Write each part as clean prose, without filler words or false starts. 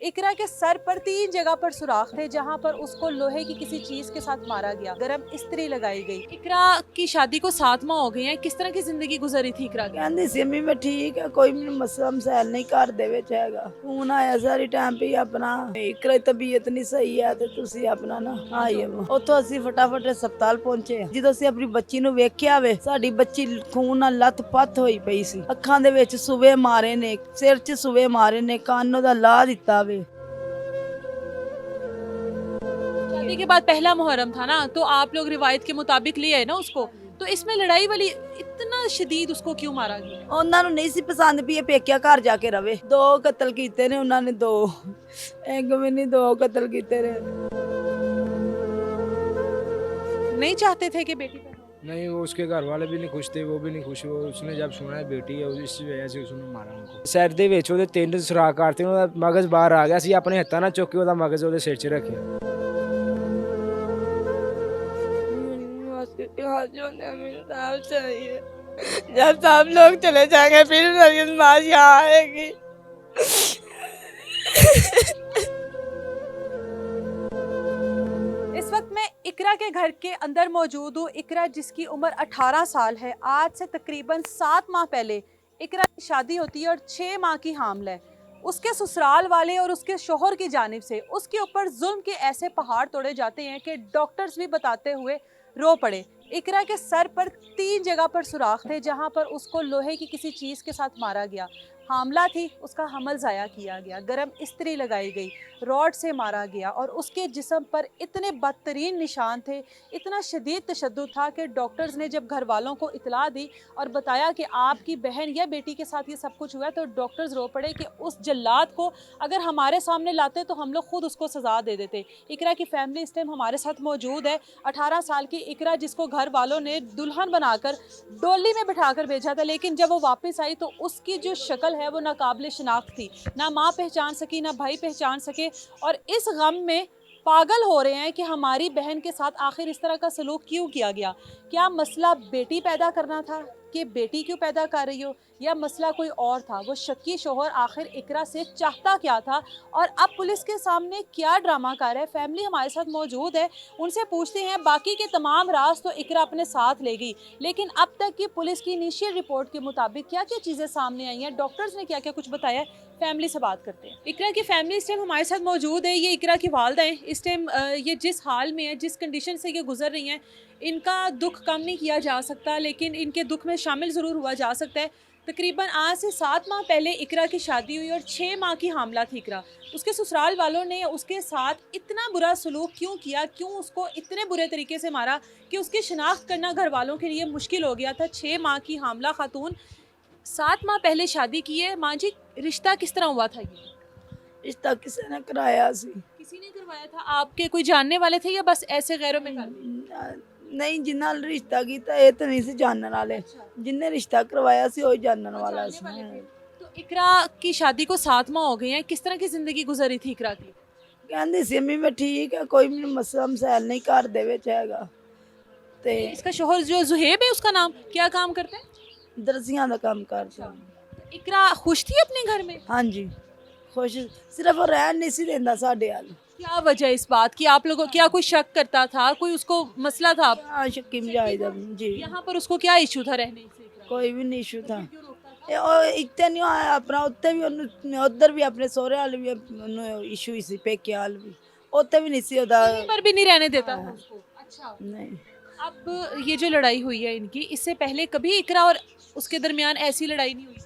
इकरा के सर पर 3 जगह पर सुराख थे जहां पर उसको लोहे की किसी चीज के साथ मारा गया। गरम इस्त्री लगाई गई। इकरा की शादी को 7 माह हो गए हैं। किस तरह की जिंदगी गुजरी थी इकरा की? ਕਹਿੰਦੀ ਸੀ ਅੰਮੀ ਮੈਂ ਠੀਕ ਆ ਕੋਈ ਮੈਨੂੰ ਮਸਲਾ ਮਸੈਲ ਨਹੀਂ ਘਰ ਦੇ ਵਿੱਚ ਹੈਗਾ ਫੋਨ ਆਇਆ ਸਾਰੀ ਟਾਈਮ ਵੀ ਆਪਣਾ ਇਕਰਾ ਦੀ ਤਬੀਅਤ ਨਹੀਂ ਸਹੀ ਹੈ ਤੇ ਤੁਸੀਂ ਆਪਣਾ ਨਾ ਆਈਏ ਉੱਥੋਂ ਅਸੀਂ ਫਟਾਫਟ ਹਸਪਤਾਲ ਪਹੁੰਚੇ। ਜਦੋਂ ਅਸੀਂ ਆਪਣੀ ਬੱਚੀ ਨੂੰ ਵੇਖਿਆ ਵੇ ਸਾਡੀ ਬੱਚੀ ਖੂਨ ਨਾਲ ਲੱਥ-ਪੱਥ ਹੋਈ ਪਈ ਸੀ। ਅੱਖਾਂ ਦੇ ਵਿੱਚ ਸੂਵੇ ਮਾਰੇ ਨੇ, ਸਿਰ 'ਚ ਸੂਵੇ ਮਾਰੇ ਨੇ, ਕੰਨ ਉਹਦਾ ਲਾ ਦਿੱਤਾ ਵੇ। शादी के बाद पहला मुहर्रम था ना, तो आप लोग रिवायत के मुताबिक ले आए ना उसको। तो इसमें लड़ाई वाली इतना शदीद उसको क्यों मारा गया? ਉਹਨਾਂ ਨੂੰ ਨਹੀਂ ਸੀ ਪਸੰਦ ਵੀ ਇਹ ਪੇਕਿਆ ਘਰ ਜਾ ਕੇ ਰਵੇ। 2 ਕਤਲ ਕੀਤੇ ਨੇ ਉਹਨਾਂ ਨੇ, 2 ਇੱਕ ਵੀ ਨਹੀਂ 2 ਕਤਲ ਕੀਤੇ ਨੇ। नहीं चाहते थे कि बेटी पैदा हो? नहीं, वो उसके घर वाले भी नहीं खुश थे, वो भी नहीं खुश। वो उसने जब सुना है बेटी है इस वजह से उसने मारा उनको। ਸਿਰ ਦੇ ਵਿੱਚ ਉਹਦੇ 3 ਸੁਰਾਖ ਕਰਤੇ, ਉਹਦਾ ਮਗਜ਼ ਬਾਹਰ ਆ ਗਿਆ ਸੀ। ਆਪਣੇ ਹੱਥਾਂ ਨਾਲ ਚੁੱਕ ਕੇ ਉਹਦਾ ਮਗਜ਼ ਉਹਦੇ ਸਿਰ 'ਚ ਰੱਖਿਆ। जब सब लोग चले जाएंगे फिर नरगिस माँ यहाँ आएगी। इस वक्त मैं इकरा के घर के अंदर मौजूद हूँ। इकरा जिसकी उम्र 18 साल है। आज से तकरीबन 7 माह पहले इकरा की शादी होती है और 6 माह की हामल है। उसके ससुराल वाले और उसके शोहर की जानिब से उसके ऊपर जुल्म के ऐसे पहाड़ तोड़े जाते हैं कि डॉक्टर्स भी बताते हुए रो पड़े। इकरा के सर पर 3 जगह पर सुराख थे जहां पर उसको लोहे की किसी चीज़ के साथ मारा गया। हामला थी, उसका हमल ज़ाया किया गया, गरम इस्त्री लगाई गई, रॉड से मारा गया और उसके जिस्म पर इतने बदतरीन निशान थे, इतना शदीद तशद्दुद था कि डॉक्टर्स ने जब घर वालों को इतला दी और बताया कि आपकी बहन या बेटी के साथ ये सब कुछ हुआ है, तो डॉक्टर्स रो पड़े कि उस जल्लाद को अगर हमारे सामने लाते तो हम लोग खुद उसको सज़ा दे देते। इकरा की फैमिली इस टाइम हमारे साथ मौजूद है। 18 साल की इकरा जिसको घर वालों ने दुल्हन बनाकर डोली में बिठाकर भेजा था, लेकिन जब वो वापस आई तो उसकी जो शक्ल है वो नाकाबिले शनाख्त थी। ना माँ पहचान सकी, ना भाई पहचान सके और इस गम में पागल हो रहे हैं कि हमारी बहन के साथ आखिर इस तरह का सलूक क्यों किया गया। क्या मसला बेटी पैदा करना था कि बेटी क्यों पैदा कर रही हो, या मसला कोई और था? वो शक्की शोहर आखिर इकरा से चाहता क्या था और अब पुलिस के सामने क्या ड्रामा कर रहा है? फैमिली हमारे साथ मौजूद है, उनसे पूछते हैं। बाकी के तमाम राज तो इकरा अपने साथ ले गई, लेकिन अब तक की पुलिस की इनिशियल रिपोर्ट के मुताबिक क्या क्या चीज़ें सामने आई हैं, डॉक्टर्स ने क्या क्या कुछ बताया, फैमिली से बात करते हैं। इकरा की फैमिली इस टाइम हमारे साथ मौजूद है। ये इकरा की वालदा है। इस टाइम ये जिस हाल में है, जिस कंडीशन से ये गुजर रही हैं, इनका दुख कम नहीं किया जा सकता, लेकिन इनके दुख में शामिल ज़रूर हुआ जा सकता है। तकरीबन आज से 7 माह पहले इकरा की शादी हुई और 6 माह की हामला थी इकरा। उसके ससुराल वालों ने उसके साथ इतना बुरा सलूक क्यों किया, क्यों उसको इतने बुरे तरीके से मारा कि उसकी शनाख्त करना घर वालों के लिए मुश्किल हो गया था। 6 माह की हामला खातून, 7 माह पहले शादी की है। माँ जी, रिश्ता किस तरह हुआ था? ये रिश्ता किसी ने कराया सी। किसी ने करवाया था? आपके कोई जानने वाले थे या बस ऐसे गैरों में कर दिया? नहीं, जिन्ना रिश्ता कीता ये तो नहीं सी जानने वाले। जिन्ने रिश्ता करवाया सी वही जानने वाला सी। जानने वाले थे। तो इकरा की शादी को 7 माह हो गए हैं। किस तरह की जिंदगी गुजरी थी इकरा की? ਕਹਿੰਦੀ ਸੀ ਅੰਮੀ ਮੈਂ ਠੀਕ ਹੈ ਕੋਈ ਮੈਨੂੰ ਮਸਲਾ ਮਸੈਲ ਨਹੀਂ ਘਰ ਦੇ ਵਿੱਚ ਹੈਗਾ ਤੇ इसका शोहर जो जुहेब है, उसका नाम क्या काम करता है? ਦਰਜ਼ੀਆਂ ਦਾ ਕੰਮ ਕਰਦਾ। इकरा खुश थी अपने घर में? ਹਾਂਜੀ ਖੁਸ਼ ਸਿਰਫ ਉਹ ਰਹਿਣ ਨਹੀਂ ਸੀ ਦਿੰਦਾ ਸਾਡੇ ਵੱਲ। क्या वजह इस बात की? आप लोगों क्या कोई शक करता था, कोई उसको मसला था? ਹਾਂ ਸ਼ੱਕੀ ਮਜਾਇਦਾ ਜੀ यहाँ पर उसको क्या इशू था रहने से? ਕੋਈ ਵੀ ਨਹੀਂ ਇਸ਼ੂ था। ਇਹ ਉਹ ਇੱਥੇ ਨਹੀਂ ਆਇਆ ਆਪਣਾ, ਉੱਥੇ ਵੀ ਉਹਨੂੰ ਉੱਧਰ ਵੀ ਆਪਣੇ ਸਹੁਰੇ ਵਾਲ ਵੀ ਉਹਨੂੰ ਇਸ਼ੂ ਹੀ ਸੀ, ਪੇਕੇ ਵਾਲ ਵੀ ਉੱਥੇ ਵੀ ਨਹੀਂ ਸੀ ਉਹਦਾ। कहीं पर भी नहीं रहने देता था उसको? अच्छा। ਨਹੀਂ अब ये जो लड़ाई हुई है इनकी, इससे पहले कभी इकरा और उसके दरमियान ऐसी लड़ाई नहीं हुई?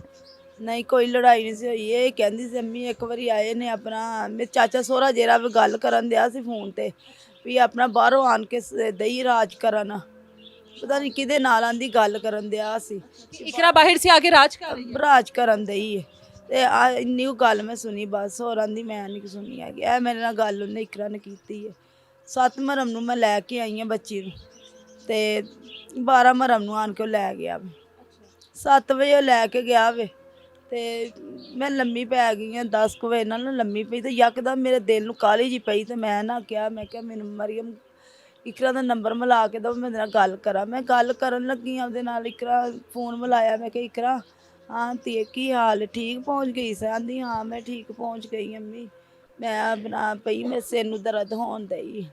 ਨਹੀਂ ਕੋਈ ਲੜਾਈ ਨਹੀਂ ਸੀ ਹੋਈ। ਇਹ ਕਹਿੰਦੀ ਸੀ ਅੰਮੀ ਇੱਕ ਵਾਰੀ ਆਏ ਨੇ ਆਪਣਾ ਮੇਰੇ ਚਾਚਾ ਸਹੁਰਾ ਜਿਹੜਾ ਵੀ ਗੱਲ ਕਰਨ ਦਿਆ ਸੀ ਫੋਨ ਤੇ ਵੀ ਆਪਣਾ ਬਾਹਰੋਂ ਆਣ ਕੇ ਦਈ ਰਾਜ ਕਰਨ, ਪਤਾ ਨਹੀਂ ਕਿਹਦੇ ਨਾਲ ਆਂਦੀ ਗੱਲ ਕਰਨ ਦਿਆ ਸੀ। इकरा बाहर से आगे राज कर रही है? ਰਾਜ ਕਰਨ ਦਈ ਤੇ ਆ ਇੰਨੀ ਕੁ ਗੱਲ ਮੈਂ ਸੁਣੀ ਬਸ, ਹੋਰ ਆਂਦੀ ਮੈਂ ਨਹੀਂ ਸੁਣੀ ਹੈਗੀ। ਇਹ ਮੇਰੇ ਨਾਲ ਗੱਲ ਉਹਨੇ ਇਕਰਾ ਨੇ ਕੀਤੀ ਹੈ। 7 ਮੁਹੱਰਮ ਨੂੰ ਮੈਂ ਲੈ ਕੇ ਆਈ ਹਾਂ ਬੱਚੀ ਨੂੰ ਤੇ 12 ਮੁਹੱਰਮ ਨੂੰ ਆਣ ਕੇ ਉਹ ਲੈ ਗਿਆ। 7 ਵਜੇ ਉਹ ਲੈ ਕੇ ਗਿਆ ਵੇ ਤੇ ਮੈਂ ਲੰਮੀ ਪੈ ਗਈ ਹਾਂ। 10 ਕੁ ਵਜੇ ਨਾਲ ਲੰਮੀ ਪਈ ਤੇ ਯਕਦਮ ਮੇਰੇ ਦਿਲ ਨੂੰ ਕਾਹਲੀ ਜੀ ਪਈ ਤੇ ਮੈਂ ਨਾ ਕਿਹਾ, ਮੈਂ ਕਿਹਾ ਮੈਨੂੰ ਮਰੀਮ ਇਕਰਾ ਦਾ ਨੰਬਰ ਮਿਲਾ ਕੇ ਦਿਓ, ਮੈਂ ਉਹਦੇ ਨਾਲ ਗੱਲ ਕਰਾਂ। ਮੈਂ ਗੱਲ ਕਰਨ ਲੱਗੀ ਹਾਂ ਉਹਦੇ ਨਾਲ, ਇਕਰਾ ਫੋਨ ਮਿਲਾਇਆ। ਮੈਂ ਕਿਹਾ ਇਕਰਾ ਹਾਂ ਧੀਏ ਕੀ ਹਾਲ, ਠੀਕ ਪਹੁੰਚ ਗਈ ਸਾਂ? ਆਂਦੀ ਹਾਂ ਮੈਂ ਠੀਕ ਪਹੁੰਚ ਗਈ ਅੰਮੀ। ਮੈਂ ਆਪਣਾ ਪਈ ਮੇਰੇ ਸਿਰ ਨੂੰ ਦਰਦ ਹੋਣ ਡਈ,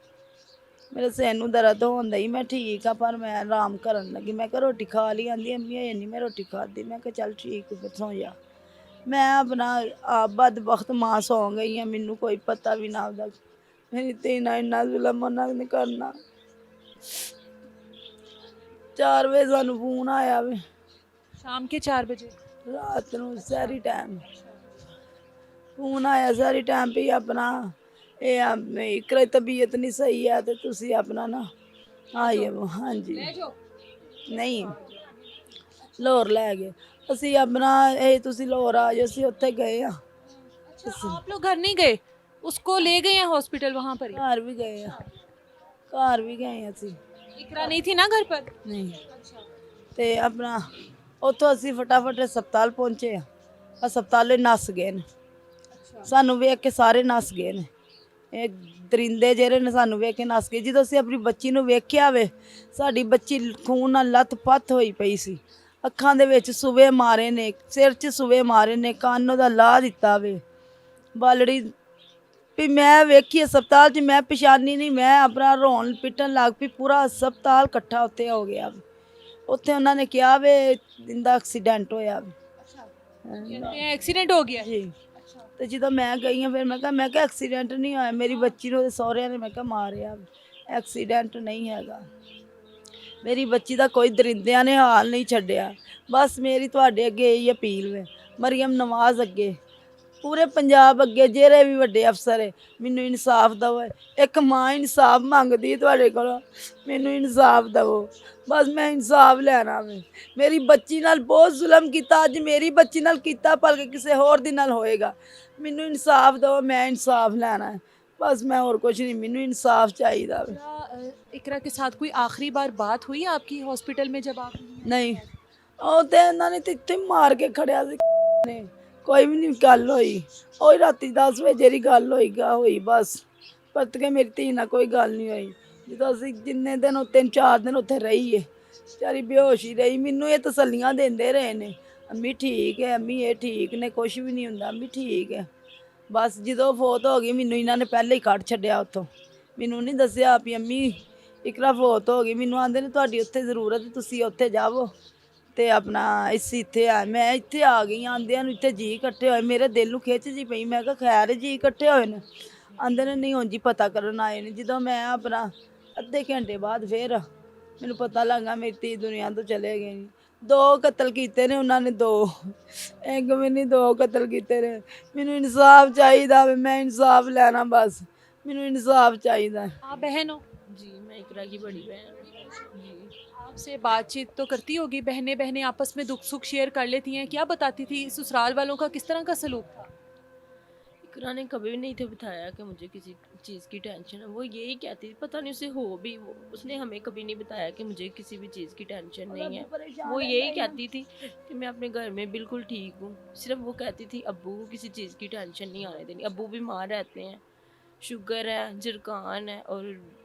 ਮੇਰੇ ਸਿਰ ਨੂੰ ਦਰਦ ਹੋਣ ਡਈ, ਮੈਂ ਠੀਕ ਆ ਪਰ ਮੈਂ ਆਰਾਮ ਕਰਨ ਲੱਗੀ। ਮੈਂ ਕਿਹਾ ਰੋਟੀ ਖਾ ਲਈ, ਆਂਦੀ ਅੰਮੀ ਹਜੇ ਨਹੀਂ ਮੈਂ ਰੋਟੀ ਖਾਧੀ। ਮੈਂ ਕਿਹਾ ਚੱਲ ਠੀਕ ਫਿਰ ਸੌਂ ਜਾ। ਮੈਂ ਆਪਣਾ ਆਪ ਬਦਬਖਤ ਮਾਂ ਸੌਂ ਗਈ ਆ, ਮੈਨੂੰ ਕੋਈ ਪਤਾ ਵੀ ਨਾ ਉਹਦਾ। ਮੇਰੀ ਧੀ ਨਾਲ ਇੰਨਾ ਜ਼ੁਲਮ ਉਹਨਾਂ ਨੇ ਕਰਨਾ। 4 ਵਜੇ ਸਾਨੂੰ ਫੋਨ ਆਇਆ ਵੇ, शाम के 4 बजे। ਰਾਤ ਨੂੰ ਸਾਰੀ ਟਾਈਮ ਫੋਨ ਆਇਆ, ਸਾਰੀ ਟਾਈਮ ਵੀ ਆਪਣਾ ਇਹ ਇੱਕ ਤਬੀਅਤ ਨਹੀਂ ਸਹੀ ਹੈ ਤੇ ਤੁਸੀਂ ਆਪਣਾ ਨਾ ਆਈਏ। ਹਾਂਜੀ ਨਹੀਂ ਲਾਹੌਰ ਲੈ ਗਏ ਅਸੀਂ ਆਪਣਾ, ਇਹ ਤੁਸੀਂ ਲਾਹੌਰ ਆ ਜਾਓ। ਅਸੀਂ ਉੱਥੇ ਗਏ ਆ, अच्छा, आप लोग घर नहीं गए, उसको ले गए हैं हॉस्पिटल वहां पर ही? ਘਰ ਵੀ ਗਏ ਆ, ਘਰ ਵੀ ਗਏ ਅਸੀਂ। इकरा नहीं थी ना घर पर? ਨਹੀਂ ਤੇ ਆਪਣਾ ਉੱਥੋਂ ਅਸੀਂ ਫਟਾਫਟ ਹਸਪਤਾਲ ਪਹੁੰਚੇ ਆ। ਹਸਪਤਾਲੇ ਨੱਸ ਗਏ ਨੇ, ਸਾਨੂੰ ਵੇਖ ਕੇ ਸਾਰੇ ਨੱਸ ਗਏ ਨੇ। ਇਹ ਦਰਿੰਦੇ ਜਿਹੜੇ ਨੇ ਸਾਨੂੰ ਵੇਖ ਕੇ ਨੱਸ ਗਏ। ਜਦੋਂ ਅਸੀਂ ਆਪਣੀ ਬੱਚੀ ਨੂੰ ਵੇਖਿਆ ਵੇ, ਸਾਡੀ ਬੱਚੀ ਖੂਨ ਨਾਲ ਲੱਥ-ਪੱਥ ਹੋਈ ਪਈ ਸੀ। ਅੱਖਾਂ ਦੇ ਵਿੱਚ ਸੂਵੇ ਮਾਰੇ ਨੇ, ਸਿਰ 'ਚ ਸੂਵੇ ਮਾਰੇ ਨੇ, ਕੰਨ ਉਹਦਾ ਲਾ ਦਿੱਤਾ ਵੇ ਬਾਲੜੀ। ਵੀ ਮੈਂ ਵੇਖੀ ਹਸਪਤਾਲ 'ਚ, ਮੈਂ ਪਛਾਣੀ ਨਹੀਂ, ਮੈਂ ਆਪਣਾ ਰੋਣ ਪਿੱਟਣ ਲੱਗ ਪਈ। ਪੂਰਾ ਹਸਪਤਾਲ ਇਕੱਠਾ ਉੱਥੇ ਹੋ ਗਿਆ। ਉੱਥੇ ਉਹਨਾਂ ਨੇ ਕਿਹਾ ਵੇ ਇਹਦਾ ਐਕਸੀਡੈਂਟ ਹੋਇਆ ਵੇ। एक्सीडेंट हो गया? ਜੀ ਤੇ ਜਦੋਂ ਮੈਂ ਗਈ ਹਾਂ ਫਿਰ ਮੈਂ ਕਿਹਾ ਐਕਸੀਡੈਂਟ ਨਹੀਂ ਹੋਇਆ, ਮੇਰੀ ਬੱਚੀ ਨੂੰ ਉਹਦੇ ਸਹੁਰਿਆਂ ਨੇ ਮੈਂ ਕਿਹਾ ਮਾਰਿਆ, ਐਕਸੀਡੈਂਟ ਨਹੀਂ ਹੈਗਾ। ਮੇਰੀ ਬੱਚੀ ਦਾ ਕੋਈ ਦਰਿੰਦਿਆਂ ਨੇ ਹਾਲ ਨਹੀਂ ਛੱਡਿਆ। ਬਸ ਮੇਰੀ ਤੁਹਾਡੇ ਅੱਗੇ ਇਹੀ ਅਪੀਲ ਵੇ, ਮਰੀਮ ਨਵਾਜ਼ ਅੱਗੇ, ਪੂਰੇ ਪੰਜਾਬ ਅੱਗੇ, ਜਿਹੜੇ ਵੀ ਵੱਡੇ ਅਫਸਰ ਹੈ, ਮੈਨੂੰ ਇਨਸਾਫ ਦਿਓ। ਇੱਕ ਮਾਂ ਇਨਸਾਫ ਮੰਗਦੀ ਤੁਹਾਡੇ ਕੋਲੋਂ, ਮੈਨੂੰ ਇਨਸਾਫ ਦਿਓ। ਬਸ ਮੈਂ ਇਨਸਾਫ ਲੈਣਾ ਵੇ। ਮੇਰੀ ਬੱਚੀ ਨਾਲ ਬਹੁਤ ਜ਼ੁਲਮ ਕੀਤਾ, ਅੱਜ ਮੇਰੀ ਬੱਚੀ ਨਾਲ ਕੀਤਾ, ਭਲਕੇ ਕਿਸੇ ਹੋਰ ਦੀ ਨਾਲ ਹੋਏਗਾ। ਮੈਨੂੰ ਇਨਸਾਫ ਦਿਓ, ਮੈਂ ਇਨਸਾਫ ਲੈਣਾ ਹੈ। ਬਸ ਮੈਂ ਹੋਰ ਕੁਝ ਨਹੀਂ, ਮੈਨੂੰ ਇਨਸਾਫ ਚਾਹੀਦਾ ਵੇ। इकरा के साथ कोई आखिरी बार बात हुई आपकी हॉस्पिटल में जब आप? ਨਹੀਂ ਉਹ ਤੇ ਇਹਨਾਂ ਨੇ ਤੇ ਇੱਥੇ ਮਾਰ ਕੇ ਖੜਿਆ ਸੀ ਨੇ, ਕੋਈ ਵੀ ਨਹੀਂ ਗੱਲ ਹੋਈ। ਉਹ ਰਾਤੀ 10 ਵਜੇ ਦੀ ਗੱਲ ਹੋਈ ਬਸ। ਪਰਤ ਕੇ ਮੇਰੀ ਧੀ ਨਾਲ ਕੋਈ ਗੱਲ ਨਹੀਂ ਹੋਈ। ਜਦੋਂ ਅਸੀਂ ਜਿੰਨੇ ਦਿਨ 3-4 ਦਿਨ ਉੱਥੇ ਰਹੀਏ, ਵਿਚਾਰੀ ਬੇਹੋਸ਼ ਹੀ ਰਹੀ। ਮੈਨੂੰ ਇਹ ਤਸੱਲੀਆਂ ਦਿੰਦੇ ਰਹੇ ਨੇ, ਅੰਮੀ ਠੀਕ ਹੈ, ਅੰਮੀ ਇਹ ਠੀਕ ਨੇ, ਕੁਛ ਵੀ ਨਹੀਂ ਹੁੰਦਾ, ਅੰਮੀ ਠੀਕ ਹੈ। ਬਸ ਜਦੋਂ ਫੌਤ ਹੋ ਗਈ, ਮੈਨੂੰ ਇਹਨਾਂ ਨੇ ਪਹਿਲੇ ਹੀ ਕੱਢ ਛੱਡਿਆ ਉੱਥੋਂ। ਮੈਨੂੰ ਨਹੀਂ ਦੱਸਿਆ ਵੀ ਅੰਮੀ ਇਕਰਾ ਫੌਤ ਹੋ ਗਈ। ਮੈਨੂੰ ਆਂਦੇ ਨੇ ਤੁਹਾਡੀ ਉੱਥੇ ਜ਼ਰੂਰਤ, ਤੁਸੀਂ ਉੱਥੇ ਜਾਵੋ ਤੇ ਆਪਣਾ ਅਸੀਂ ਇੱਥੇ ਆ। ਮੈਂ ਇੱਥੇ ਆ ਗਈ, ਆਂਦਿਆਂ ਨੂੰ ਇੱਥੇ ਜੀ ਇਕੱਠੇ ਹੋਏ, ਮੇਰੇ ਦਿਲ ਨੂੰ ਖਿੱਚ ਜੀ ਪਈ। ਮੈਂ ਕਿਹਾ ਖੈਰ ਜੀ ਇਕੱਠੇ ਹੋਏ ਨੇ? ਆਂਦੇ ਨੇ ਨਹੀਂ ਹੁਣ ਜੀ ਪਤਾ ਕਰਨ ਆਏ ਨੇ। ਜਦੋਂ ਮੈਂ ਆਪਣਾ ਅੱਧੇ ਘੰਟੇ ਬਾਅਦ ਫਿਰ ਮੈਨੂੰ ਪਤਾ ਲੱਗਾ ਮੇਰੀ ਧੀ ਦੁਨੀਆ ਤੋਂ ਚਲੇ ਗਏ ਨੇ। 2 ਕਤਲ ਕੀਤੇ ਨੇ ਉਹਨਾਂ ਨੇ, 2 ਇੱਕ ਵੀ ਨਹੀਂ, 2 ਕਤਲ ਕੀਤੇ ਨੇ। ਮੈਨੂੰ ਇਨਸਾਫ ਚਾਹੀਦਾ ਵੇ, ਮੈਂ ਇਨਸਾਫ ਲੈਣਾ ਬਸ, ਮੈਨੂੰ ਇਨਸਾਫ ਚਾਹੀਦਾ। आप बहन हो? जी मैं इकरा की बड़ी बहन हूँ। जी आपसे बातचीत तो करती होगी, बहनें आपस में दुख सुख शेयर कर लेती हैं, क्या बताती थी? ससुराल वालों का किस तरह का सलूक था? इकरा ने कभी भी नहीं थे बताया कि मुझे किसी चीज़ की टेंशन है। वो यही कहती थी, पता नहीं उसे हो भी, उसने हमें कभी नहीं बताया कि मुझे किसी भी चीज़ की टेंशन नहीं है। वो यही कहती थी कि मैं अपने घर में बिल्कुल ठीक हूँ। सिर्फ वो कहती थी अब्बू को किसी चीज़ की टेंशन नहीं आने देनी। अब्बू बीमार रहते हैं, शुगर है, जरकान है और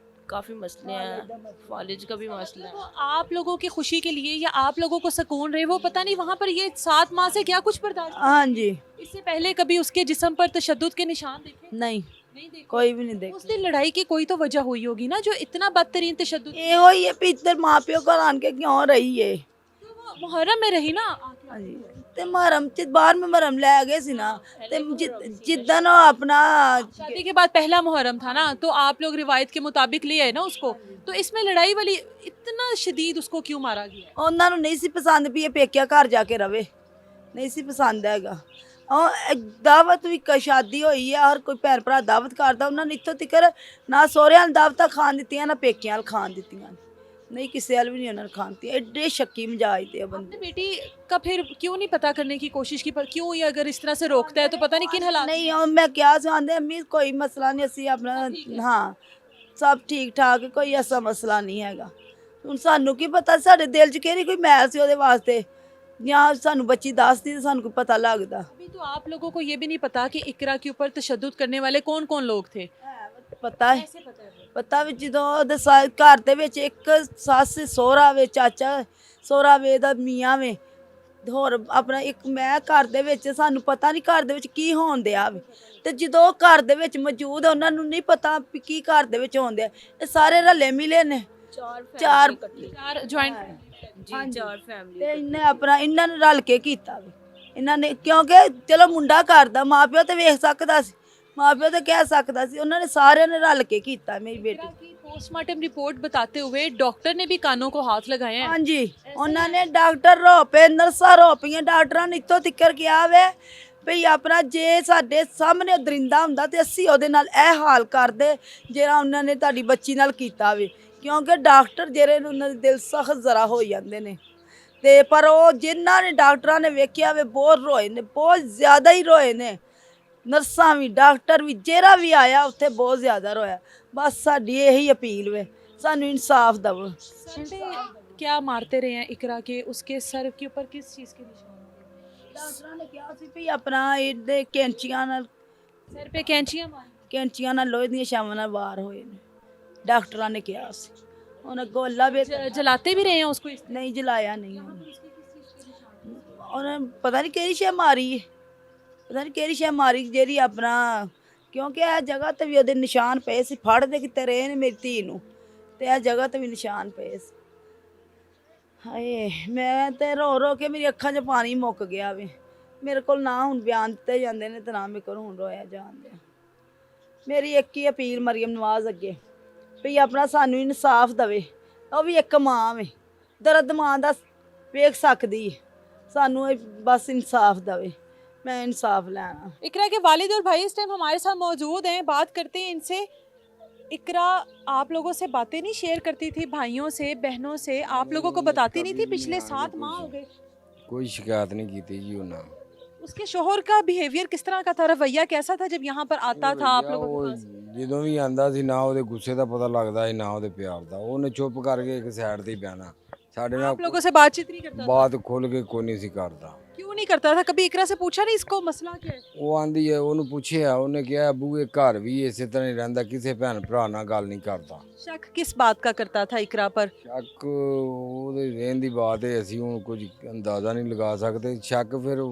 काफ़ी मसले हैं, फालिज का भी मसला है। तो आप लोगों की खुशी के लिए या आप लोगों को सुकून रहे, वो पता नहीं वहाँ पर ये 7 माह से क्या कुछ बर्दाश्त? हाँ जी इससे पहले कभी उसके जिस्म पर तशद्दुद के निशान देखे? नहीं, नहीं देखे। कोई भी नहीं उस देखी। दिन लड़ाई की कोई तो वजह हुई होगी ना, जो इतना बदतरीन तशद्दुद? ਇਹੋ ਹੀ ਹੈ ਵੀ ਇੱਧਰ ਮਾਂ ਪਿਓ ਘਰ ਆਣ ਕੇ ਕਿਉਂ ਰਹੀ ਏ। तो वो मुहर्रम में रही ना आके। ਹਾਂਜੀ ਤੇ ਮਹਰਮ ਚ ਬਾਹਰ ਮੈਂ ਮਹਰਮ ਲੈ ਗਏ ਸੀ ਨਾ, ਤੇ ਜਿੱਦਣ ਉਹ ਆਪਣਾ शादी के बाद पहला मुहर्रम था ना, तो आप लोग रिवायत के मुताबिक ले आए ना उसको। तो इसमें लड़ाई वाली इतना शदीद उसको क्यों मारा गया? ਉਹਨਾਂ ਨੂੰ ਨਹੀਂ ਸੀ ਪਸੰਦ ਵੀ ਇਹ ਪੇਕਿਆ ਘਰ ਜਾ ਕੇ ਰਵੇ, ਨਹੀਂ ਸੀ ਪਸੰਦ ਹੈਗਾ। ਉਹ ਦਾਵਤ ਵੀ ਸ਼ਾਦੀ ਹੋਈ ਹੈ, ਹਰ ਕੋਈ ਭੈਣ ਭਰਾ ਦਾਵਤ ਕਰਦਾ। ਉਹਨਾਂ ਨੇ ਇੱਥੋਂ ਤੱਕ ਨਾ ਸਹੁਰਿਆਂ ਨੂੰ ਦਾਵਤਾਂ ਖਾਣ ਦਿੱਤੀਆਂ, ਨਾ ਪੇਕਿਆਂ ਨੂੰ ਖਾਣ ਦਿੱਤੀਆਂ, नहीं किसी वाल भी नहीं उन्होंने खाती। एडे शक्की मजाज थे बंदे। आपने बेटी का फिर क्यों नहीं पता करने की कोशिश की? पर क्यों ये अगर इस तरह से रोकता है तो पता नहीं किन हालात? नहीं और मैं क्या चाहते अम्मी कोई मसला नहीं, असी अपना हाँ सब ठीक ठाक, कोई ऐसा मसला नहीं हैगा। ਹੁਣ ਸਾਨੂੰ ਕੀ ਪਤਾ ਸਾਡੇ ਦਿਲ 'ਚ ਕਿਹੜੀ ਕੋਈ ਮੈਲ ਸੀ ਉਹਦੇ ਵਾਸਤੇ, ਜਾਂ ਸਾਨੂੰ ਬੱਚੀ ਦੱਸਦੀ ਤਾਂ ਸਾਨੂੰ ਕੋਈ ਪਤਾ ਲੱਗਦਾ। अभी तो आप लोगों को ये भी नहीं पता कि इकरा के ऊपर तशद्दुद करने वाले कौन कौन लोग थे? ਪਤਾ ਹੈ, कैसे पता है? ਪਤਾ ਵੀ ਜਦੋਂ ਉਹਦੇ ਘਰ ਦੇ ਵਿੱਚ ਇੱਕ ਸੱਸ ਸਹੁਰਾ ਵੇ, ਚਾਚਾ ਸਹੁਰਾ ਵੇ ਦਾ ਮੀਆਂ ਵੇ, ਹੋਰ ਆਪਣਾ ਇੱਕ ਮੈਂ ਘਰ ਦੇ ਵਿੱਚ ਸਾਨੂੰ ਪਤਾ ਨਹੀਂ ਘਰ ਦੇ ਵਿੱਚ ਕੀ ਹੋਣ ਦਿਆ ਵੇ ਤੇ ਜਦੋਂ ਉਹ ਘਰ ਦੇ ਵਿੱਚ ਮੌਜੂਦ ਆ, ਉਹਨਾਂ ਨੂੰ ਨਹੀਂ ਪਤਾ ਵੀ ਕੀ ਘਰ ਦੇ ਵਿੱਚ ਹੋਣ ਦਿਆ। ਇਹ ਸਾਰੇ ਰਲੇ ਮਿਲੇ ਨੇ ਚਾਰ ਚਾਰ ਜੁਆਇੰਟ ਜੀ, 4 ਫੈਮਿਲੀ ਤੇ ਇਹਨੇ ਆਪਣਾ ਇਹਨਾਂ ਨੇ ਰਲ ਕੇ ਕੀਤਾ ਵੇ। ਇਹਨਾਂ ਨੇ ਕਿਉਂਕਿ ਚਲੋ ਮੁੰਡਾ ਕਰਦਾ, ਮਾਪਿਓ ਤੇ ਵੇਖ ਸਕਦਾ ਸੀ, ਮਾਪਿਓ ਤੇ ਕਹਿ ਸਕਦਾ ਸੀ, ਉਹਨਾਂ ਨੇ ਸਾਰਿਆਂ ਨੇ रल के ਕੀਤਾ ਮੇਰੀ ਬੇਟੀ। की पोस्टमार्टम रिपोर्ट बताते हुए डॉक्टर ने भी कानों को हाथ लगाए हैं। ਹਾਂਜੀ ਉਹਨਾਂ ਨੇ ਡਾਕਟਰ ਰੋਪੇ, ਨਰਸਾਂ ਰੋਪੀਆਂ, ਡਾਕਟਰਾਂ ਨੇ ਇੱਥੋਂ ਤਿੱਕਰ ਕਿਹਾ ਵੇ ਵੀ ਆਪਣਾ ਜੇ ਸਾਡੇ ਸਾਹਮਣੇ ਦਰਿੰਦਾ ਹੁੰਦਾ ਤੇ ਅਸੀਂ ਉਹਦੇ ਨਾਲ ਇਹ ਹਾਲ ਕਰਦੇ ਜਿਹੜਾ ਉਹਨਾਂ ਨੇ ਤੁਹਾਡੀ ਬੱਚੀ ਨਾਲ ਕੀਤਾ ਵੇ। ਕਿਉਂਕਿ ਡਾਕਟਰ ਜਿਹੜੇ ਨੇ ਉਹਨਾਂ ਦੇ ਦਿਲ ਸਖਤ ਜ਼ਰਾ ਹੋ ਜਾਂਦੇ ਨੇ ਤੇ ਪਰ ਉਹ ਜਿਨ੍ਹਾਂ ਨੇ ਡਾਕਟਰਾਂ ਨੇ ਵੇਖਿਆ ਵੇ ਬਹੁਤ ਰੋਏ ਨੇ, ਬਹੁਤ ਜ਼ਿਆਦਾ ਹੀ ਰੋਏ ਨੇ। ਨਰਸਾਂ ਵੀ ਡਾਕਟਰ ਵੀ ਜਿਹੜਾ ਵੀ ਆਇਆ ਉੱਥੇ ਬਹੁਤ ਜ਼ਿਆਦਾ ਰੋਇਆ। ਬਸ ਸਾਡੀ ਇਹੀ ਅਪੀਲ ਵੇ ਸਾਨੂੰ ਇਨਸਾਫ दवो। सर पे क्या मारते रहे हैं इकरा के, उसके सर के ऊपर किस चीज़ के निशान हैं? ਡਾਕਟਰਾਂ ਨੇ ਕਿਹਾ ਸੀ ਵੀ ਆਪਣਾ ਇਹਦੇ ਕੈਂਚੀਆਂ ਨਾਲ सर पे कैंचियां मारी। ਕੈਂਚੀਆਂ ਨਾਲ ਲੋਹੇ ਦੀਆਂ ਛਾਵਾਂ ਨਾਲ ਵਾਰ ਹੋਏ ਨੇ, ਡਾਕਟਰਾਂ ਨੇ ਕਿਹਾ ਸੀ। ਹੁਣ ਅੱਗੋਂ ਅੱਲਾ ਵੇ जलाते भी रहे हैं उसको इस ਨਹੀਂ ਜਲਾਇਆ ਨਹੀਂ ਉਹਨੇ ਪਤਾ ਨਹੀਂ ਕਿਹੜੀ ਸ਼ੈ ਮਾਰੀ ਹੈ, ਪਤਾ ਨਹੀਂ ਕਿਹੜੀ ਸ਼ੈ ਮਾਰੀ ਜਿਹੜੀ ਆਪਣਾ ਕਿਉਂਕਿ ਇਹ ਜਗ੍ਹਾ ਤੇ ਵੀ ਉਹਦੇ ਨਿਸ਼ਾਨ ਪਏ ਸੀ, ਫੜਦੇ ਕਿਤੇ ਰਹੇ ਨੇ ਮੇਰੀ ਧੀ ਨੂੰ ਤੇ ਇਹ ਜਗ੍ਹਾ ਤੇ ਵੀ ਨਿਸ਼ਾਨ ਪਏ ਸੀ। ਹਾਏ ਮੈਂ ਤੇ ਰੋ ਰੋ ਕੇ ਮੇਰੀ ਅੱਖਾਂ 'ਚ ਪਾਣੀ ਮੁੱਕ ਗਿਆ ਵੇ। ਮੇਰੇ ਕੋਲ ਨਾ ਹੁਣ ਬਿਆਨ ਦਿੱਤੇ ਜਾਂਦੇ ਨੇ ਤੇ ਨਾ ਮੇਰੇ ਕੋਲ ਹੁਣ ਰੋਇਆ ਜਾਂਦੇ। ਮੇਰੀ ਇੱਕ ਹੀ ਅਪੀਲ ਮਰੀਮ ਨਵਾਜ਼ ਅੱਗੇ ਵੀ ਆਪਣਾ ਸਾਨੂੰ ਇਨਸਾਫ ਦਵੇ। ਉਹ ਵੀ ਇੱਕ ਮਾਂ ਵੇ, ਦਰਦ ਮਾਂ ਦਾ ਵੇਖ ਸਕਦੀ, ਸਾਨੂੰ ਬਸ ਇਨਸਾਫ दवे। मैं इंसाफ लेना। इकरा के वालिद और भाई इस टाइम हमारे साथ मौजूद हैं, बात करते हैं इनसे। इकरा आप लोगों से बातें नहीं शेयर करती थी, भाइयों से बहनों से आप लोगों को बताती नहीं थी? पिछले 7 माह हो गए कोई शिकायत नहीं की थी जी उन्हें। उसके शोहर का बिहेवियर किस तरह का था, रवैया कैसा था जब यहाँ पर आता था आप लोगों के पास? ਜਦੋਂ ਵੀ ਆਂਦਾ ਸੀ ਨਾ ਉਹਦੇ ਗੁੱਸੇ ਦਾ ਪਤਾ ਲੱਗਦਾ ਸੀ ਨਾ ਉਹਦੇ ਪਿਆਰ ਦਾ। ਉਹਨੇ ਚੁੱਪ ਕਰਕੇ ਇੱਕ ਸਾਈਡ ਤੇ ਹੀ ਬਹਿਣਾ, ਸਾਡੇ ਨਾਲ आप लोगों से बातचीत नहीं करता था? ਬਾਤ ਖੁੱਲ ਕੇ ਕੋਈ ਨਹੀਂ ਸੀ ਕਰਦਾ। क्यों नहीं करता था? कभी इकरा से पूछा नहीं इसको मसला क्या है? ਉਹ ਆਂਦੀ ਹੈ, ਉਹਨੂੰ ਪੁੱਛਿਆ, ਉਹਨੇ ਕਿਹਾ ਅੱਬੂ ਇਹ ਘਰ ਵੀ ਇਸੇ ਤਰ੍ਹਾਂ ਹੀ ਰਹਿੰਦਾ, ਕਿਸੇ ਭੈਣ ਭਰਾ ਨਾਲ ਗੱਲ ਨਹੀਂ ਕਰਦਾ। शक किस बात का करता था इकरा पर? ਸ਼ੱਕ ਉਹਦੇ ਰਹਿਣ ਦੀ ਬਾਤ ਹੈ, ਅਸੀਂ ਹੁਣ ਕੁਝ ਅੰਦਾਜ਼ਾ ਨਹੀਂ ਲਗਾ ਸਕਦੇ। ਸ਼ੱਕ ਫਿਰ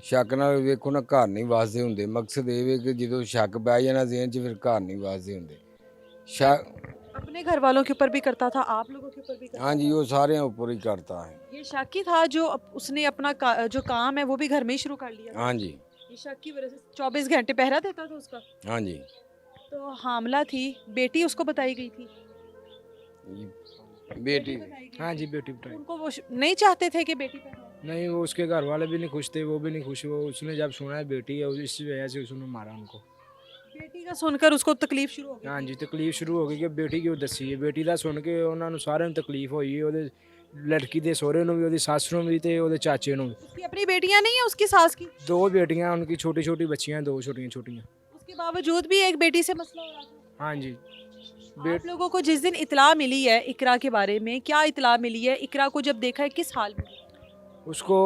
ਸ਼ੱਕ ਨਾਲ ਵੇਖੋ ਨਾ ਘਰ ਨਹੀਂ ਵਸਦੇ ਹੁੰਦੇ। ਮਕਸਦ ਇਹ ਵੇ ਕਿ ਜਦੋਂ ਸ਼ੱਕ ਪੈ ਜਾਣਾ ਜ਼ਿਹਨ 'ਚ ਫਿਰ ਘਰ ਨਹੀਂ ਵਸਦੇ ਹੁੰਦੇ। ਸ਼ੱਕ अपने घर वालों के ऊपर भी करता था, आप लोगों के ऊपर भी करता हाँ जी वो सारे ऊपर ही करता है। था? ये शक ही था जो उसने अपना जो काम है वो भी घर में ही शुरू कर लिया? हाँ जी ये शक की वजह से 24 घंटे पहरा देता था उसका? हाँ जी। तो हामला थी बेटी, उसको बताई गई थी? बेटी बताई गई हाँ थी। जी बेटी बताई। उनको वो नहीं चाहते थे कि बेटी पैदा हो? नहीं वो उसके घर वाले भी नहीं खुश थे, वो भी नहीं खुश। वो उसने जब सुना है बेटी है इस वजह से उसने मारा उनको। बेटी का सुनकर उसको तकलीफ शुरू हो गई? हाँ जी तकलीफ शुरू हो गई कि बेटी क्यों दसी है। बेटी ਦਾ ਸੁਣ ਕੇ ਉਹਨਾਂ ਨੂੰ ਸਾਰਿਆਂ ਨੂੰ ਤਕਲੀਫ ਹੋਈ। ਉਹਦੇ ਲੜਕੀ ਦੇ ਸਹੁਰੇ ਨੂੰ ਵੀ, ਉਹਦੀ ਸੱਸ ਨੂੰ ਵੀ ਤੇ ਉਹਦੇ ਚਾਚੇ ਨੂੰ ਵੀ। उसकी अपनी बेटियां नहीं है उसकी सास की? 2 बेटियां उनकी, छोटी छोटी बच्चियां, 2 छोटी छोटी। उसके बावजूद भी एक बेटी से मसला हो रहा था? हाँ जी। आप लोगों को जिस दिन इतला मिली है इकरा के बारे में, क्या इतला मिली है? इकरा को जब देखा है किस हाल में? उसको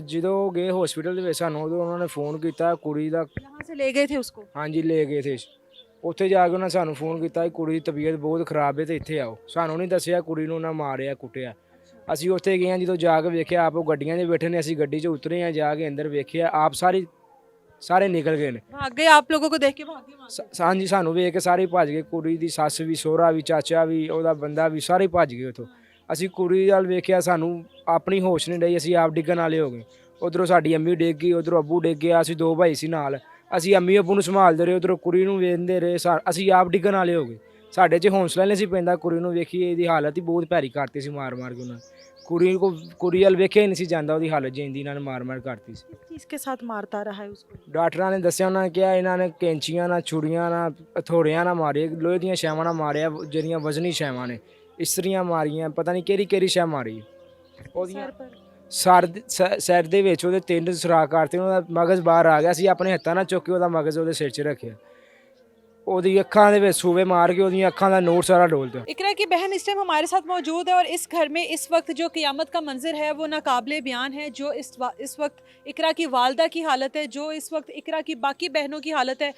ਜਦੋਂ ਗਏ ਹਸਪੀਟਲ ਦੇ ਵਿੱਚ ਸਾਨੂੰ ਉਦੋਂ ਉਹਨਾਂ ਨੇ ਫੋਨ ਕੀਤਾ ਕੁੜੀ ਦਾ। यहाँ से ले गए थे उसको? ਹਾਂਜੀ ਲੈ ਗਏ ਥੇ। ਉੱਥੇ ਜਾ ਕੇ ਉਹਨਾਂ ਸਾਨੂੰ ਫੋਨ ਕੀਤਾ ਕਿ ਕੁੜੀ ਦੀ ਤਬੀਅਤ ਬਹੁਤ ਖਰਾਬ ਹੈ ਤੇ ਇੱਥੇ ਆਓ। ਸਾਨੂੰ ਨਹੀਂ ਦੱਸਿਆ ਕੁੜੀ ਨੂੰ ਉਹਨਾਂ ਮਾਰਿਆ ਕੁੱਟਿਆ। ਅਸੀਂ ਉੱਥੇ ਗਏ ਹਾਂ, ਜਦੋਂ ਜਾ ਕੇ ਵੇਖਿਆ ਆਪ ਉਹ ਗੱਡੀਆਂ 'ਚ ਬੈਠੇ ਨੇ, ਅਸੀਂ ਗੱਡੀ 'ਚ ਉਤਰੇ ਹਾਂ, ਜਾ ਕੇ ਅੰਦਰ ਵੇਖਿਆ ਆਪ ਸਾਰੇ ਨਿਕਲ ਗਏ ਨੇ। भाग गए आप लोगों को देख के? भाग गए वहाँ से? ਹਾਂਜੀ ਸਾਨੂੰ ਵੇਖ ਕੇ ਸਾਰੇ ਭੱਜ ਗਏ। ਕੁੜੀ ਦੀ ਸੱਸ ਵੀ, ਸਹੁਰਾ ਵੀ, ਚਾਚਾ ਵੀ, ਉਹਦਾ ਬੰਦਾ ਵੀ, ਸਾਰੇ ਭੱਜ ਗਏ ਉੱਥੋਂ। ਅਸੀਂ ਕੁੜੀ ਵੱਲ ਵੇਖਿਆ, ਸਾਨੂੰ ਆਪਣੀ ਹੋਸ਼ ਨਹੀਂ ਰਹੀ, ਅਸੀਂ ਆਪ ਡਿੱਗਣ ਵਾਲੇ ਹੋ ਗਏ। ਉਧਰੋਂ ਸਾਡੀ ਅੰਮੀ ਡਿੱਗ ਗਈ, ਉਧਰੋਂ ਅੱਬੂ ਡਿੱਗ ਗਿਆ। ਅਸੀਂ 2 ਭਾਈ ਸੀ ਨਾਲ, ਅਸੀਂ ਅੰਮੀ ਅੱਬੂ ਨੂੰ ਸੰਭਾਲਦੇ ਰਹੇ, ਉਧਰੋਂ ਕੁੜੀ ਨੂੰ ਵੇਖਦੇ ਰਹੇ। ਅਸੀਂ ਆਪ ਡਿੱਗਣ ਵਾਲੇ ਹੋ ਗਏ। ਸਾਡੇ 'ਚ ਹੌਸਲਾ ਨਹੀਂ ਸੀ ਪੈਂਦਾ। ਕੁੜੀ ਨੂੰ ਵੇਖੀਏ, ਇਹਦੀ ਹਾਲਤ ਹੀ ਬਹੁਤ ਭੈੜੀ ਕਰਤੀ ਸੀ ਮਾਰ ਮਾਰ ਕੇ ਉਹਨਾਂ ਨੇ। ਕੁੜੀ ਵੱਲ ਵੇਖਿਆ ਹੀ ਨਹੀਂ ਸੀ ਜਾਂਦਾ, ਉਹਦੀ ਹਾਲਤ ਜਿੰਦੀ ਨਾਲ ਮਾਰ ਮਾਰ ਕਰਤੀ ਸੀ। किस चीज़ के साथ मारता रहा है उसको? ਡਾਕਟਰਾਂ ਨੇ ਦੱਸਿਆ, ਉਹਨਾਂ ਨੇ ਕਿਹਾ ਇਹਨਾਂ ਨੇ ਕੈਂਚੀਆਂ ਨਾਲ, ਛੁਰੀਆਂ ਨਾਲ, ਹਥੌੜਿਆਂ ਨਾਲ ਮਾਰੇ, ਲੋਹੇ ਦੀਆਂ ਛੈਵਾਂ ਨਾਲ ਮਾਰਿਆ, ਜਿਹੜੀਆਂ ਵਜ਼ਨੀ ਛੈਵਾਂ ਨੇ, ਇਸਤਰੀਆਂ ਮਾਰੀਆਂ, ਪਤਾ ਨਹੀਂ ਕਿਹੜੀ ਕਿਹੜੀ ਛੈ ਮਾਰੀ। ਉਹਦੀਆਂ सर पर? ਸਿਰ ਦੇ ਵਿੱਚ ਉਹਦੇ 3 ਸੁਰਾਖ ਕਰਤੇ, ਉਹਦਾ ਮਗਜ਼ ਬਾਹਰ ਆ ਗਿਆ। ਅਸੀਂ ਆਪਣੇ ਹੱਥਾਂ ਨਾਲ ਚੁੱਕ ਕੇ ਉਹਦਾ ਮਗਜ਼ ਉਹਦੇ ਸਿਰ 'ਚ ਰੱਖਿਆ। ਉਹਦੀ ਅੱਖਾਂ ਦੇ ਵਿੱਚ ਸੂਵੇ ਮਾਰ ਕੇ ਉਹਦੀਆਂ ਅੱਖਾਂ ਦਾ ਨੋਟ ਸਾਰਾ ਡੋਲਤਾ। इकरा की बहन इस टाइम हमारे साथ मौजूद है और इस घर में इस वक्त जो क़यामत का मंजर है वो नाकाबिले बयान है। जो इस वक्त इकरा की वालदा की हालत है, जो इस वक्त इकरा की बाकी बहनों की हालत है,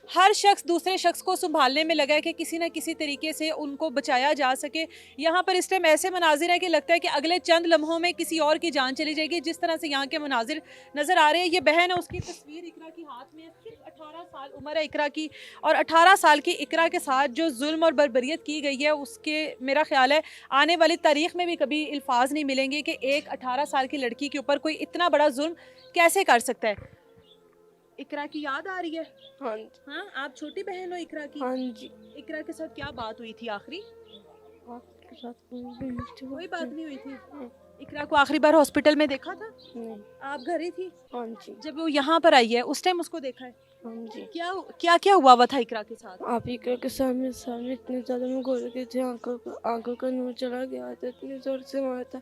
हर शख्स दूसरे शख्स को संभालने में लगा है कि किसी न किसी तरीके से उनको बचाया जा सके। यहाँ पर इस टाइम ऐसे मनाजिर है कि लगता है कि अगले चंद लम्हों में किसी और की जान चली जाएगी। जिस तरह से यहाँ के मनाजिर नज़र आ रहे हैं, ये बहन है, उसकी तस्वीर इकरा की हाथ में है। सिर्फ 18 साल उम्र है इकरा की, और 18 साल की इकरा के साथ जो जुल्म और बर्बरियत की गई है, उसके मेरा ख्याल है आने वाली तारीख में भी कभी अल्फाज नहीं मिलेंगे कि एक 18 साल की लड़की के ऊपर कोई इतना बड़ा जुल्म कैसे कर सकता है। इकरा की याद आ रही है? हाँ जी, हाँ, आप छोटी बहन हो इकरा की? हाँ जी। इकरा के साथ क्या बात हुई थी आखिरी? आपके साथ कोई कोई बात नहीं हुई थी। इकरा को आखिरी बार हॉस्पिटल में देखा था? नहीं। आप घर ही थी हाँ जी, जब वो यहाँ पर आई है? उस टाइम उसको देखा है? हाँ जी। क्या क्या क्या हुआ था इकरा के साथ? आप ही के सामने सामने इतने ज़्यादा मैं घोल गई थी, आंखों का नूर चला गया था, इतनी ज़ोर से मारा था।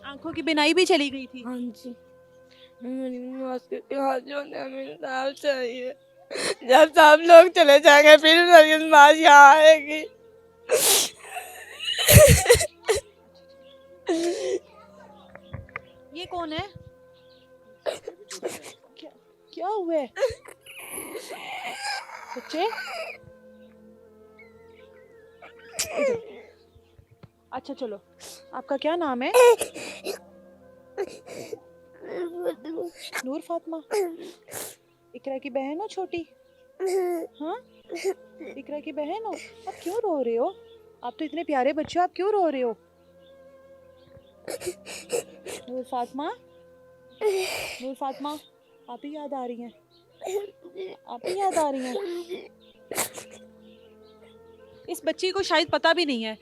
आंखों की बिनाई भी चली गई थी? हाँ जी। मेरी नमाज के हाथ जोड़ने हमें इंसाफ चाहिए। जब सब लोग चले जाएंगे फिर मेरी नमाज यहाँ आएगी। ये कौन है? क्या हुआ है बच्चे? इधर। अच्छा चलो, आपका क्या नाम है? नूर फातिमा। इकरा की बहन हो छोटी? हाँ, इकरा की बहन हो? आप क्यों रो रहे हो? आप तो इतने प्यारे बच्चे हो, आप क्यों रो रहे हो? नूर फातिमा, नूर फातिमा, आप ही याद आ रही हैं? आप ही याद आ रही हैं? इस बच्ची को शायद पता भी नहीं है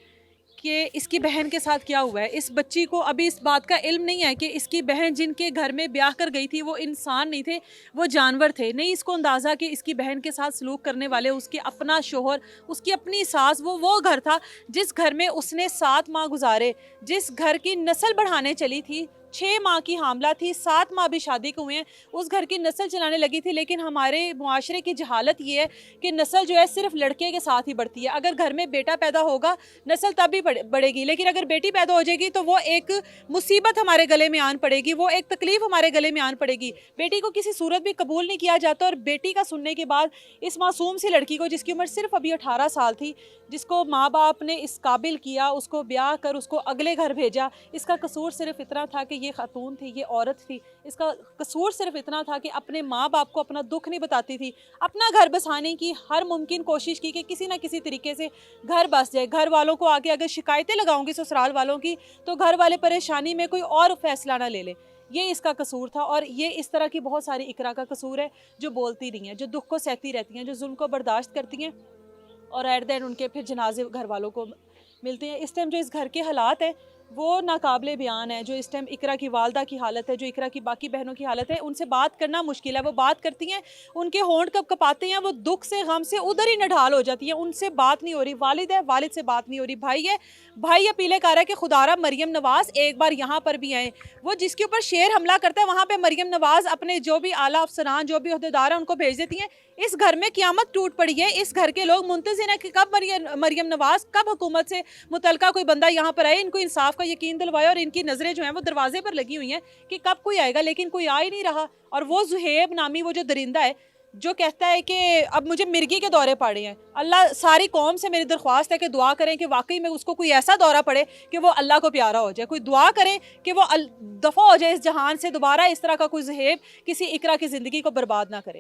कि इसकी बहन के साथ क्या हुआ है। इस बच्ची को अभी इस बात का इल्म नहीं है कि इसकी बहन जिनके घर में ब्याह कर गई थी वो इंसान नहीं थे, वो जानवर थे। नहीं इसको अंदाज़ा कि इसकी बहन के साथ सलूक करने वाले उसके अपना शोहर, उसकी अपनी सास, वो घर था जिस घर में उसने 7 माह गुजारे, जिस घर की नस्ल बढ़ाने चली थी। 6 माह की हामला थी, 7 माह भी शादी को हुए हैं, उस घर की नस्ल चलाने लगी थी। लेकिन हमारे मुआशरे की जहालत ये है कि नस्ल जो है सिर्फ लड़के के साथ ही बढ़ती है। अगर घर में बेटा पैदा होगा नस्ल तब भी बढ़ेगी, लेकिन अगर बेटी पैदा हो जाएगी तो वो एक मुसीबत हमारे गले में आन पड़ेगी, वो एक तकलीफ हमारे गले में आन पड़ेगी। बेटी को किसी सूरत भी कबूल नहीं किया जाता। और बेटी का सुनने के बाद इस मासूम सी लड़की को, जिसकी उम्र सिर्फ अभी 18 साल थी, जिसको माँ बाप ने इस काबिल किया, उसको ब्याह कर उसको अगले घर भेजा, इसका कसूर सिर्फ इतना था कि ये खातून थी, ये औरत थी। इसका कसूर सिर्फ इतना था कि अपने माँ बाप को अपना दुख नहीं बताती थी। अपना घर बसाने की हर मुमकिन कोशिश की कि किसी ना किसी तरीके से घर बस जाए। घर वालों को आगे अगर शिकायतें लगाऊंगी ससुराल वालों की तो घर वाले परेशानी में कोई और फैसला ना ले ले। ये इसका कसूर था। और ये इस तरह की बहुत सारी इकरा का कसूर है जो बोलती नहीं है, जो दुख को सहती रहती हैं, जो जुल्म को बर्दाश्त करती हैं, और एट द एंड उनके फिर जनाजे घर वालों को मिलते हैं। इस टाइम जो इस घर के हालात हैं वो नाकाबिले बयान है। जो इस टाइम इकरा की वालदा की हालत है, जो इकरा की बाकी बहनों की हालत है, उनसे बात करना मुश्किल है। वो बात करती हैं, उनके होंठ कब कपाते हैं, वो दुख से गम से उधर ही नढाल हो जाती हैं, उनसे बात नहीं हो रही। वालिद है, वालिद से बात नहीं हो रही। भाई है, भाई अपीलें कर रहा है कि खुदारा मरियम नवाज़ एक बार यहाँ पर भी आए। वो जिसके ऊपर शेर हमला करता है वहाँ पर मरियम नवाज़ अपने जो भी आला अफसरान, जो भी अहदेदार हैं, उनको भेज देती हैं। इस घर में क़यामत टूट पड़ी है। इस घर के लोग मुंतज़िर हैं कि कब मरियम नवाज़, कब हुकूमत से मुतलका कोई बंदा यहाँ पर आए, इनको इंसाफ का यकीन दिलवाए। और इनकी नज़रें जो हैं वो दरवाजे पर लगी हुई हैं कि कब कोई आएगा, लेकिन कोई आ ही नहीं रहा। और वो जुहेब नामी वो जो दरिंदा है जो कहता है कि अब मुझे मिर्गी के दौरे पड़े हैं। अल्लाह, सारी कौम से मेरी दरख्वास्त है कि दुआ करें कि वाकई में उसको कोई ऐसा दौरा पड़े कि वो अल्लाह को प्यारा हो जाए। कोई दुआ करें कि वो दफ़ा हो जाए इस जहान से, दोबारा इस तरह का कोई जुहेब किसी इकरा की ज़िंदगी को बर्बाद ना करे।